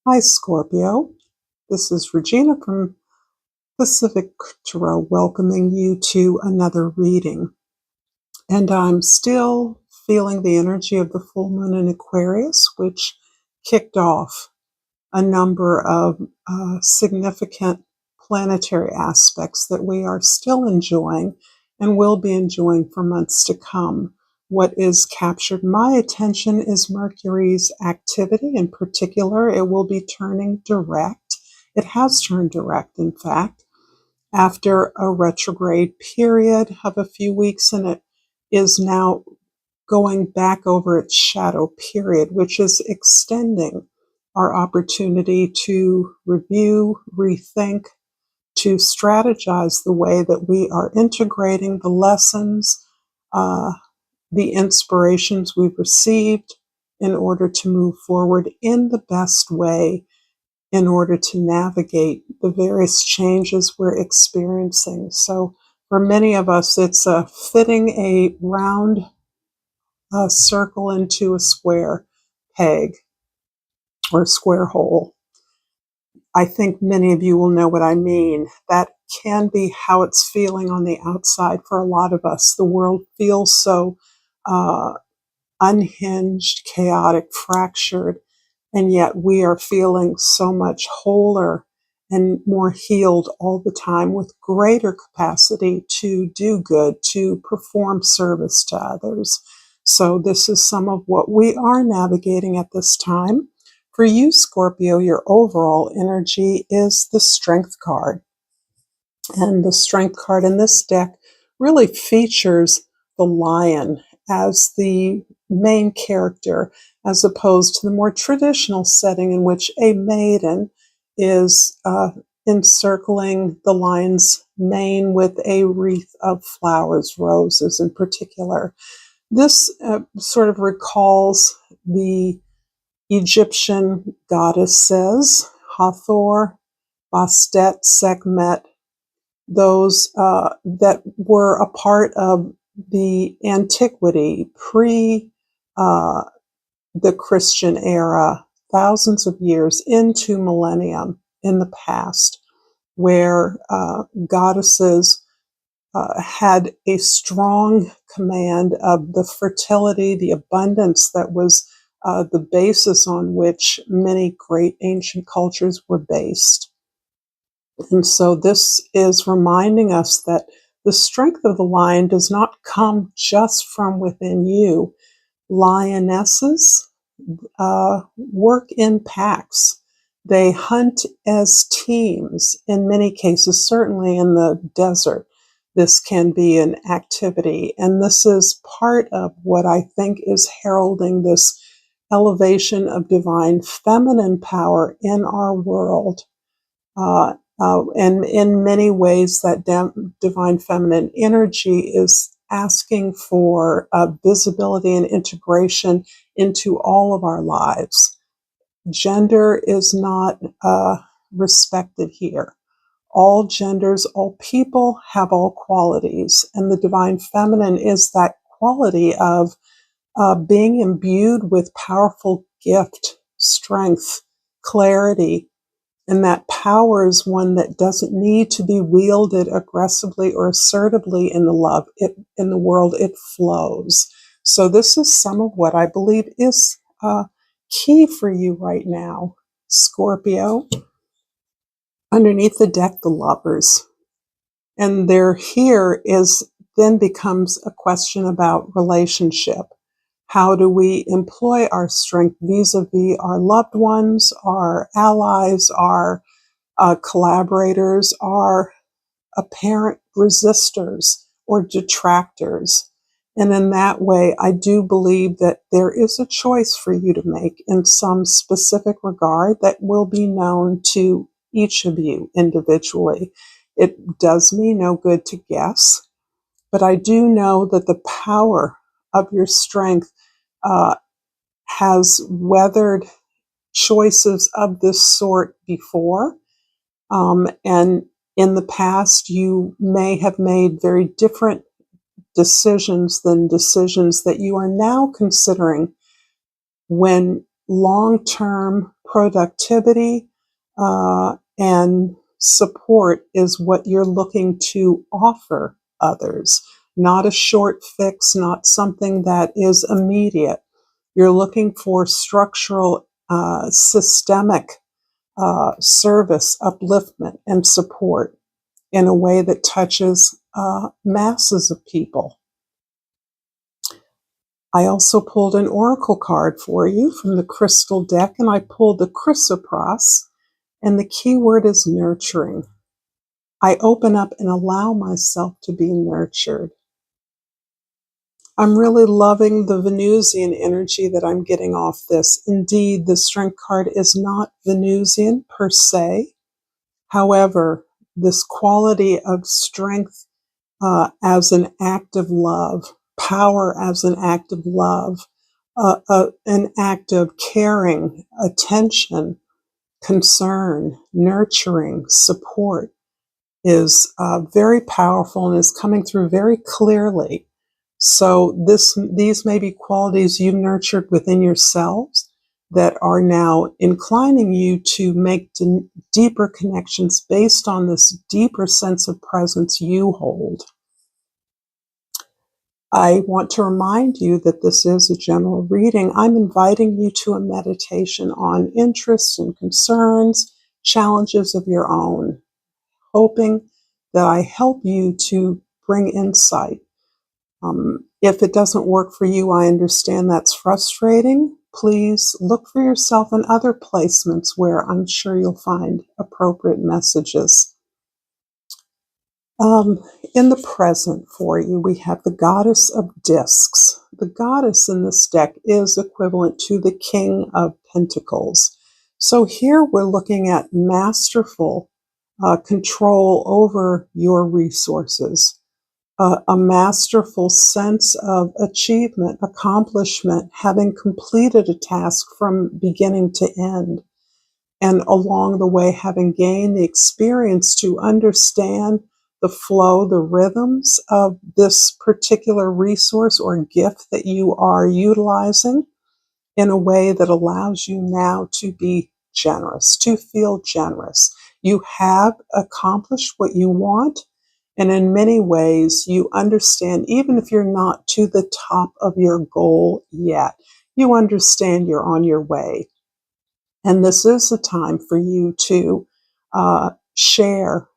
Hi, Scorpio. This is Regina from Pacific Tarot welcoming you to another reading. And I'm still feeling the energy of the full moon in Aquarius, which kicked off a number of significant planetary aspects that we are still enjoying and will be enjoying for months to come. What is captured my attention is Mercury's activity. In particular, it will be turning direct. It has turned direct, in fact, after a retrograde period of a few weeks, and it is now going back over its shadow period, which is extending our opportunity to review, rethink, to strategize the way that we are integrating the lessons, the inspirations we've received in order to move forward in the best way in order to navigate the various changes we're experiencing. So for many of us, it's fitting a round circle into a square peg or square hole. I think many of you will know what I mean. That can be how it's feeling on the outside for a lot of us. The world feels so unhinged, chaotic, fractured, and yet we are feeling so much wholer and more healed all the time with greater capacity to do good, to perform service to others. So this is some of what we are navigating at this time. For you, Scorpio, your overall energy is the Strength card. And the Strength card in this deck really features the lion as the main character, as opposed to the more traditional setting in which a maiden is encircling the lion's mane with a wreath of flowers, roses in particular. This sort of recalls the Egyptian goddesses, Hathor, Bastet, Sekhmet, those that were a part of the antiquity, pre the Christian era, thousands of years into millennium in the past, where goddesses had a strong command of the fertility, the abundance that was the basis on which many great ancient cultures were based. And so this is reminding us that the strength of the lion does not come just from within you. Lionesses work in packs. They hunt as teams in many cases, certainly in the desert. This can be an activity. And this is part of what I think is heralding this elevation of divine feminine power in our world. And in many ways, that divine feminine energy is asking for visibility and integration into all of our lives. Gender is not respected here. All genders, all people have all qualities, and the divine feminine is that quality of being imbued with powerful gift, strength, clarity. And that power is one that doesn't need to be wielded aggressively or assertively in the world. It flows. So this is some of what I believe is key for you right now, Scorpio. Underneath the deck, the Lovers. And they're here then becomes a question about relationship. How do we employ our strength vis-a-vis our loved ones, our allies, our collaborators, our apparent resistors or detractors? And in that way, I do believe that there is a choice for you to make in some specific regard that will be known to each of you individually. It does me no good to guess, but I do know that the power of your strength has weathered choices of this sort before. And in the past, you may have made very different decisions than decisions that you are now considering when long-term productivity and support is what you're looking to offer others, not a short fix, not something that is immediate. You're looking for structural, systemic service, upliftment, and support in a way that touches masses of people. I also pulled an oracle card for you from the crystal deck, and I pulled the chrysoprase, and the key word is nurturing. I open up and allow myself to be nurtured. I'm really loving the Venusian energy that I'm getting off this. Indeed, the Strength card is not Venusian per se. However, this quality of strength as an act of love, power as an act of love, an act of caring, attention, concern, nurturing, support is very powerful and is coming through very clearly. So these may be qualities you've nurtured within yourselves that are now inclining you to make deeper connections based on this deeper sense of presence you hold. I want to remind you that this is a general reading. I'm inviting you to a meditation on interests and concerns, challenges of your own, hoping that I help you to bring insight. If it doesn't work for you, I understand that's frustrating. Please look for yourself in other placements where I'm sure you'll find appropriate messages. In the present for you, we have the Goddess of Discs. The goddess in this deck is equivalent to the King of Pentacles. So here we're looking at masterful control over your resources, a masterful sense of achievement, accomplishment, having completed a task from beginning to end, and along the way having gained the experience to understand the flow, the rhythms of this particular resource or gift that you are utilizing in a way that allows you now to be generous, to feel generous. You have accomplished what you want, and in many ways you understand, even if you're not to the top of your goal yet, you understand you're on your way. And this is a time for you to share,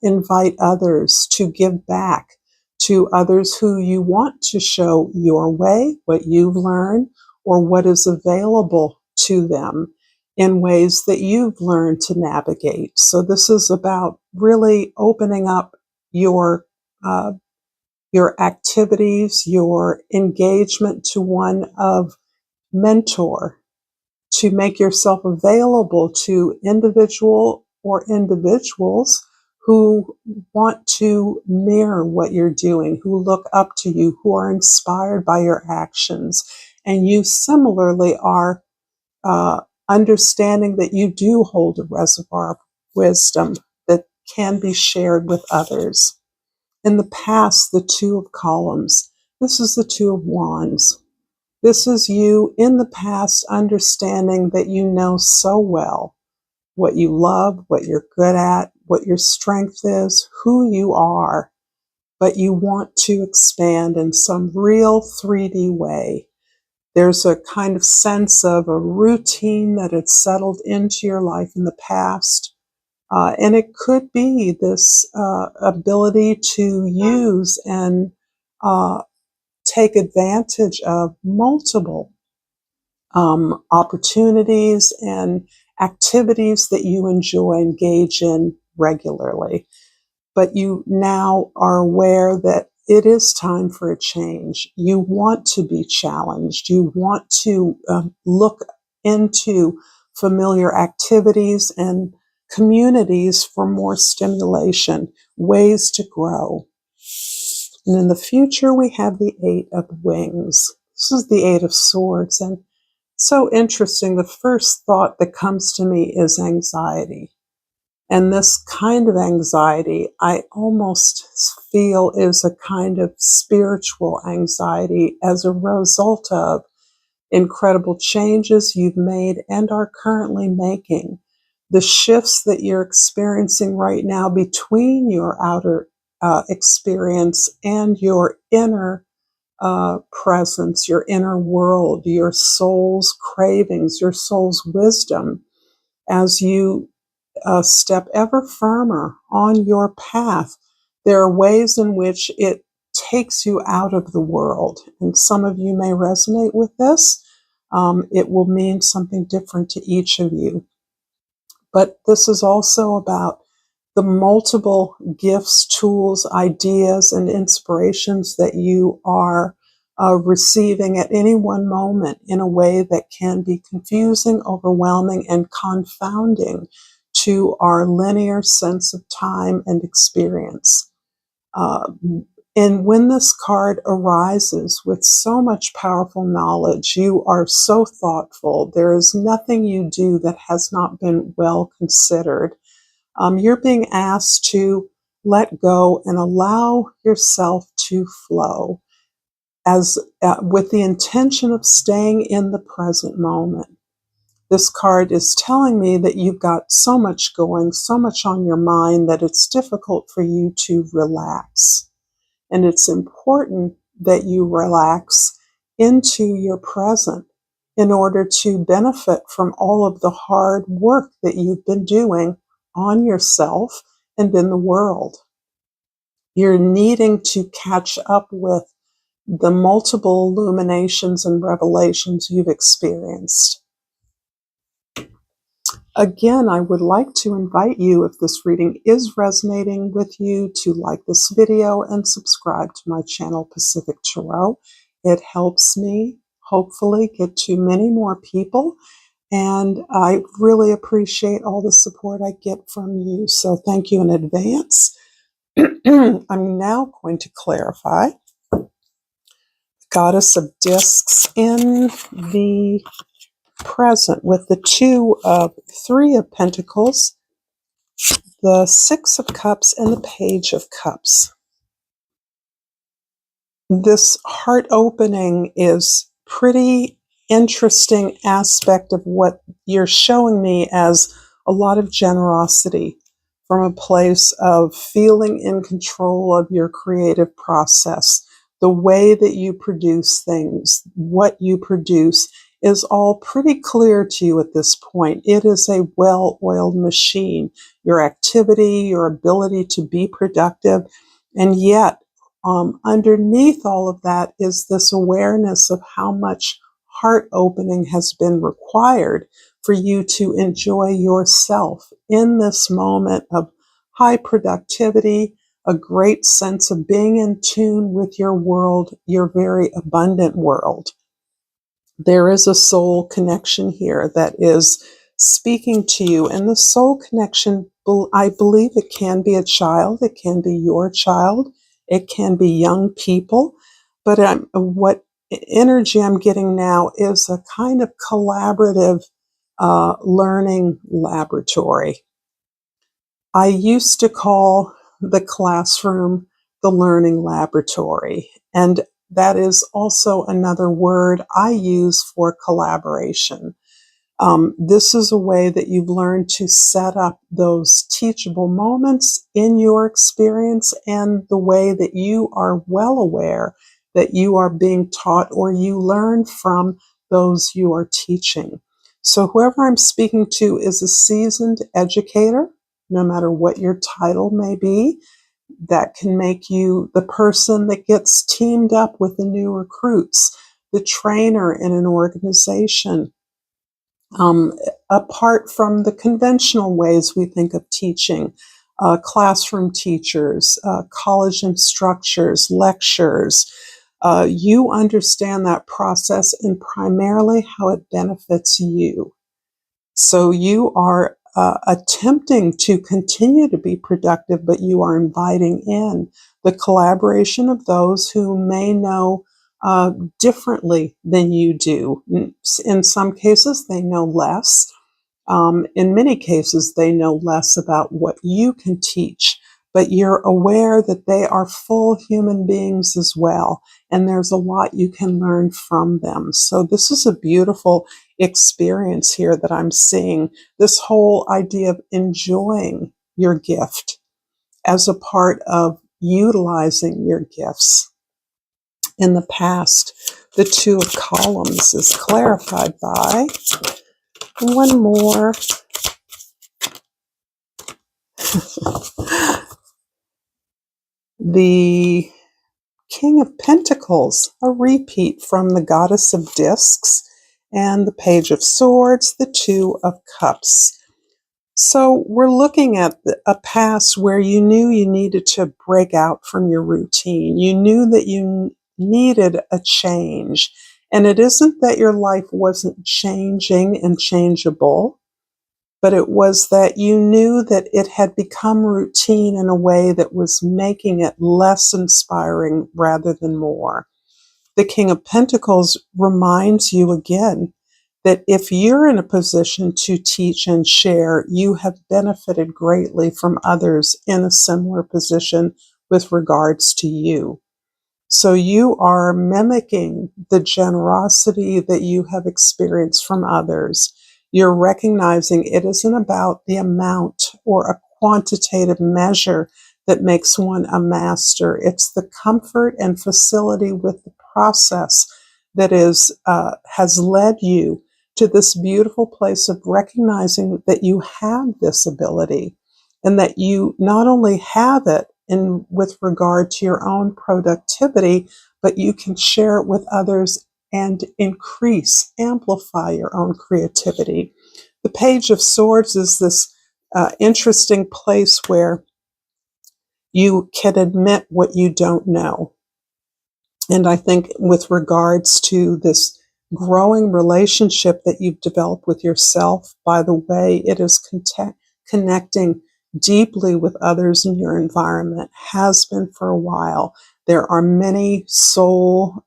invite others, to give back to others who you want to show your way, what you've learned, or what is available to them in ways that you've learned to navigate. So this is about really opening up your activities, your engagement to one of mentor, to make yourself available to individuals who want to mirror what you're doing, who look up to you, who are inspired by your actions. And you similarly are understanding that you do hold a reservoir of wisdom that can be shared with others. In the past, the Two of Columns. This is the Two of Wands. This is you in the past understanding that you know so well what you love, what you're good at, what your strength is, who you are, but you want to expand in some real 3D way. There's a kind of sense of a routine that had settled into your life in the past. And it could be this ability to use and take advantage of multiple opportunities and activities that you enjoy, engage in regularly. But you now are aware that it is time for a change. You want to be challenged. You want to look into familiar activities and communities for more stimulation, ways to grow. And in the future, we have the Eight of Wings. This is the Eight of Swords. And so interesting. The first thought that comes to me is anxiety. And this kind of anxiety, I almost feel is a kind of spiritual anxiety as a result of incredible changes you've made and are currently making, the shifts that you're experiencing right now between your outer experience and your inner presence, your inner world, your soul's cravings, your soul's wisdom, as you step ever firmer on your path. There are ways in which it takes you out of the world, and some of you may resonate with this. It will mean something different to each of you. But this is also about the multiple gifts, tools, ideas, and inspirations that you are receiving at any one moment in a way that can be confusing, overwhelming, and confounding to our linear sense of time and experience. Uh, and when this card arises with so much powerful knowledge, you are so thoughtful. There is nothing you do that has not been well considered. You're being asked to let go and allow yourself to flow as with the intention of staying in the present moment. This card is telling me that you've got so much going, so much on your mind that it's difficult for you to relax. And it's important that you relax into your present in order to benefit from all of the hard work that you've been doing on yourself and in the world. You're needing to catch up with the multiple illuminations and revelations you've experienced. Again, I would like to invite you, if this reading is resonating with you, to like this video and subscribe to my channel, Pacific Tarot. It helps me hopefully get to many more people, and I really appreciate all the support I get from you. So thank you in advance. I'm now going to clarify Goddess of Discs in the present with the Three of Pentacles, the Six of Cups, and the Page of Cups. This heart opening is pretty interesting aspect of what you're showing me as a lot of generosity from a place of feeling in control of your creative process. The way that you produce things, what you produce, is all pretty clear to you at this point. It is a well-oiled machine. Your activity, your ability to be productive, and yet underneath all of that is this awareness of how much heart opening has been required for you to enjoy yourself in this moment of high productivity, a great sense of being in tune with your world, your very abundant world. There is a soul connection here that is speaking to you, and the soul connection, I believe it can be a child, it can be your child, it can be young people, but what energy I'm getting now is a kind of collaborative learning laboratory. I used to call the classroom the learning laboratory, and that is also another word I use for collaboration. This is a way that you've learned to set up those teachable moments in your experience, and the way that you are well aware that you are being taught or you learn from those you are teaching. So whoever I'm speaking to is a seasoned educator, no matter what your title may be. That can make you the person that gets teamed up with the new recruits, the trainer in an organization. Apart from the conventional ways we think of teaching, classroom teachers, college instructors, lecturers, you understand that process and primarily how it benefits you. So you are attempting to continue to be productive, but you are inviting in the collaboration of those who may know differently than you do. In some cases, they know less. In many cases, they know less about what you can teach, but you're aware that they are full human beings as well, and there's a lot you can learn from them. So this is a beautiful experience here that I'm seeing, this whole idea of enjoying your gift as a part of utilizing your gifts. In the past, the Two of Columns is clarified by one more. The King of Pentacles, a repeat from the Goddess of Discs, and the Page of Swords, the Two of Cups. So we're looking at a past where you knew you needed to break out from your routine. You knew that you needed a change. And it isn't that your life wasn't changing and changeable, but it was that you knew that it had become routine in a way that was making it less inspiring rather than more. The King of Pentacles reminds you again that if you're in a position to teach and share, you have benefited greatly from others in a similar position with regards to you. So you are mimicking the generosity that you have experienced from others. You're recognizing it isn't about the amount or a quantitative measure that makes one a master. It's the comfort and facility with the process that has led you to this beautiful place of recognizing that you have this ability, and that you not only have it with regard to your own productivity, but you can share it with others and amplify your own creativity. The Page of Swords is this interesting place where you can admit what you don't know. And I think with regards to this growing relationship that you've developed with yourself, by the way, it is connecting deeply with others in your environment, has been for a while. There are many soul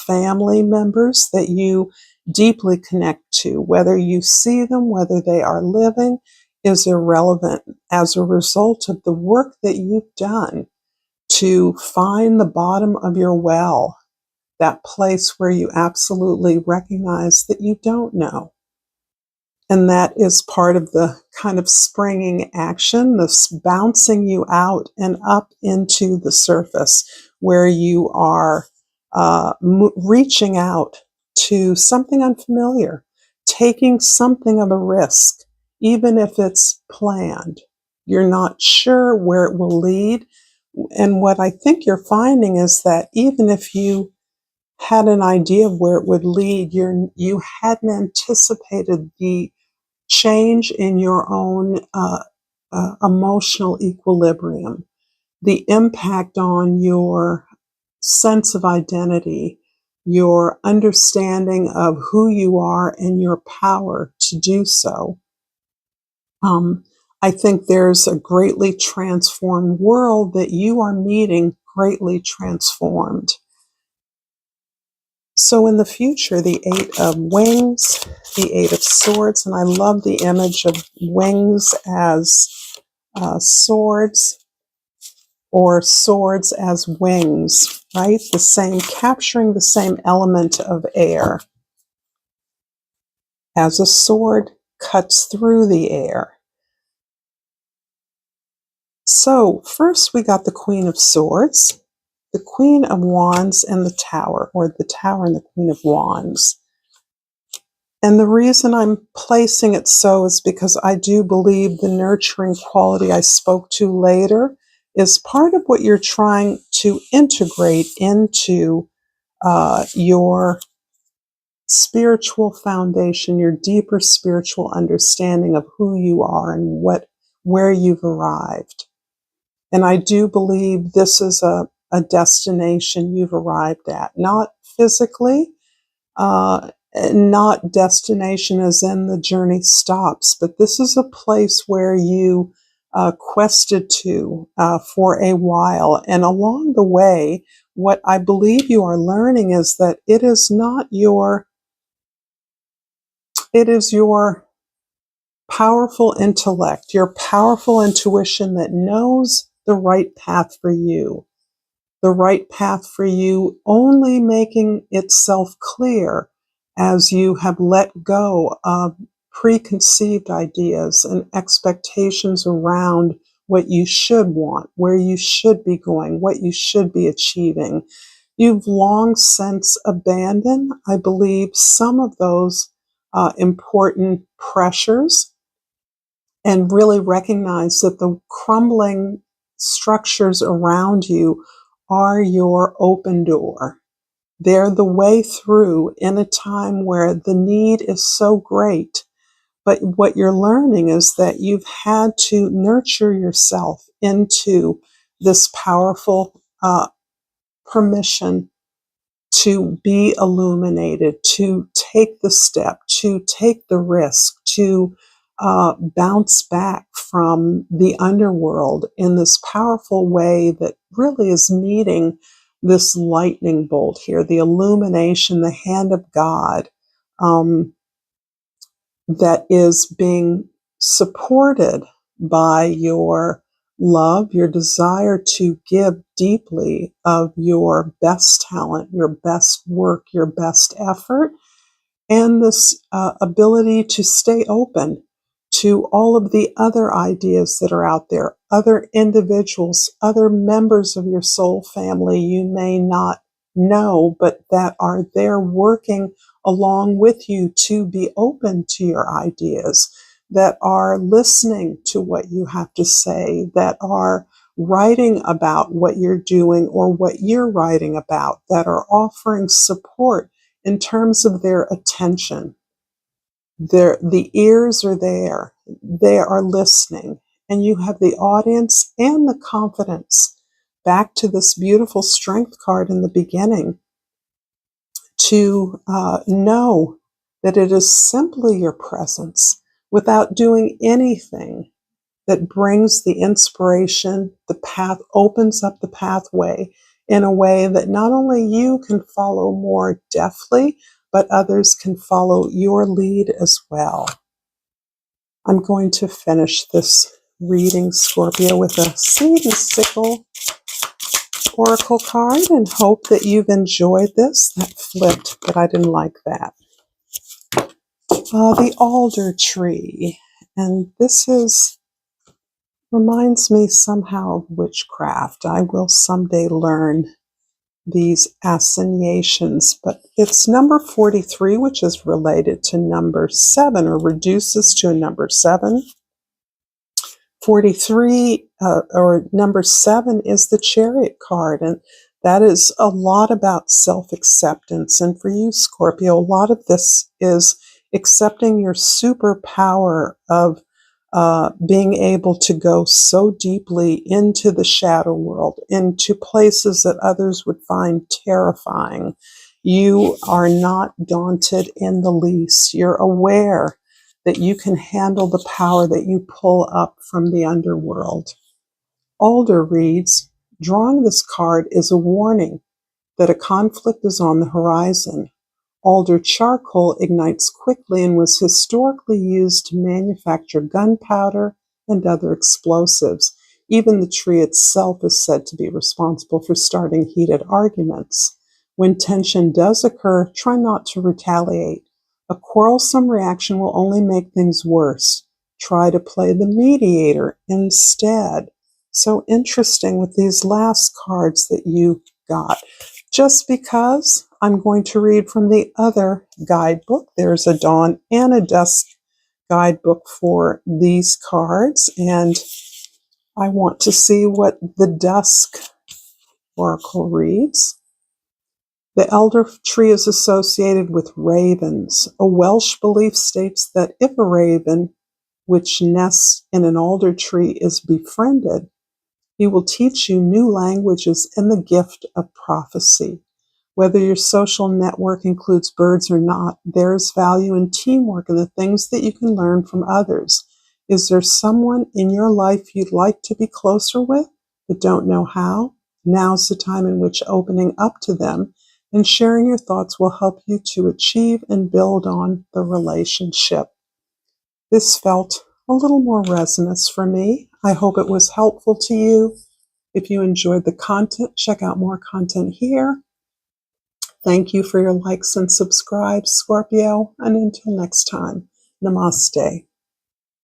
family members that you deeply connect to. Whether you see them, whether they are living, is irrelevant as a result of the work that you've done to find the bottom of your well, that place where you absolutely recognize that you don't know. And that is part of the kind of springing action, this bouncing you out and up into the surface, where you are reaching out to something unfamiliar, taking something of a risk, even if it's planned. You're not sure where it will lead. And what I think you're finding is that even if you had an idea of where it would lead, you hadn't anticipated the change in your own emotional equilibrium, the impact on your sense of identity, your understanding of who you are and your power to do so. I think there's a greatly transformed world that you are meeting, greatly transformed. So in the future, the Eight of Wings, the Eight of Swords, and I love the image of wings as swords, or swords as wings, right? Capturing the same element of air. As a sword cuts through the air. So first we got the Queen of Swords, the Queen of Wands, and the Tower, or the Tower and the Queen of Wands. And the reason I'm placing it so is because I do believe the nurturing quality I spoke to later is part of what you're trying to integrate into your spiritual foundation, your deeper spiritual understanding of who you are and where you've arrived. And I do believe this is a destination you've arrived at, not physically, not destination as in the journey stops, but this is a place where you quested to for a while. And along the way, what I believe you are learning is that it is your powerful intellect, your powerful intuition that knows the right path for you. The right path for you only making itself clear as you have let go of preconceived ideas and expectations around what you should want, where you should be going, what you should be achieving. You've long since abandoned, I believe, some of those important pressures and really recognize that the crumbling structures around you are your open door. They're the way through in a time where the need is so great. But what you're learning is that you've had to nurture yourself into this powerful permission to be illuminated, to take the step, to take the risk, to bounce back from the underworld in this powerful way that really is meeting this lightning bolt here, the illumination, the hand of God, that is being supported by your love, your desire to give deeply of your best talent, your best work, your best effort, and this ability to stay open to all of the other ideas that are out there, other individuals, other members of your soul family you may not know, but that are there working along with you to be open to your ideas, that are listening to what you have to say, that are writing about what you're doing or what you're writing about, that are offering support in terms of their attention. The ears are there. They are listening. And you have the audience and the confidence, back to this beautiful strength card in the beginning, to know that it is simply your presence without doing anything that brings the inspiration, the path, opens up the pathway in a way that not only you can follow more deftly, but others can follow your lead as well. I'm going to finish this reading, Scorpio, with a Seed and Sickle Oracle card and hope that you've enjoyed this. That flipped, but I didn't like that. The alder tree. And this reminds me somehow of witchcraft. I will someday learn these assignations, but it's number 43, which is related to number 7, or reduces to a number 7. 43, or number 7, is the Chariot card, and that is a lot about self-acceptance. And for you, Scorpio, a lot of this is accepting your superpower of being able to go so deeply into the shadow world, into places that others would find terrifying. You are not daunted in the least. You're aware that you can handle the power that you pull up from the underworld. Alder reads, drawing this card is a warning that a conflict is on the horizon. Alder charcoal ignites quickly and was historically used to manufacture gunpowder and other explosives. Even the tree itself is said to be responsible for starting heated arguments. When tension does occur, try not to retaliate. A quarrelsome reaction will only make things worse. Try to play the mediator instead. So interesting with these last cards that you got. Just because I'm going to read from the other guidebook. There's a dawn and a dusk guidebook for these cards, and I want to see what the dusk oracle reads. The elder tree is associated with ravens. A Welsh belief states that if a raven, which nests in an alder tree, is befriended, he will teach you new languages and the gift of prophecy. Whether your social network includes birds or not, there is value in teamwork and the things that you can learn from others. Is there someone in your life you'd like to be closer with but don't know how? Now's the time in which opening up to them and sharing your thoughts will help you to achieve and build on the relationship. This felt a little more resonance for me. I hope it was helpful to you. If you enjoyed the content, check out more content here. Thank you for your likes and subscribes, Scorpio. And until next time, namaste.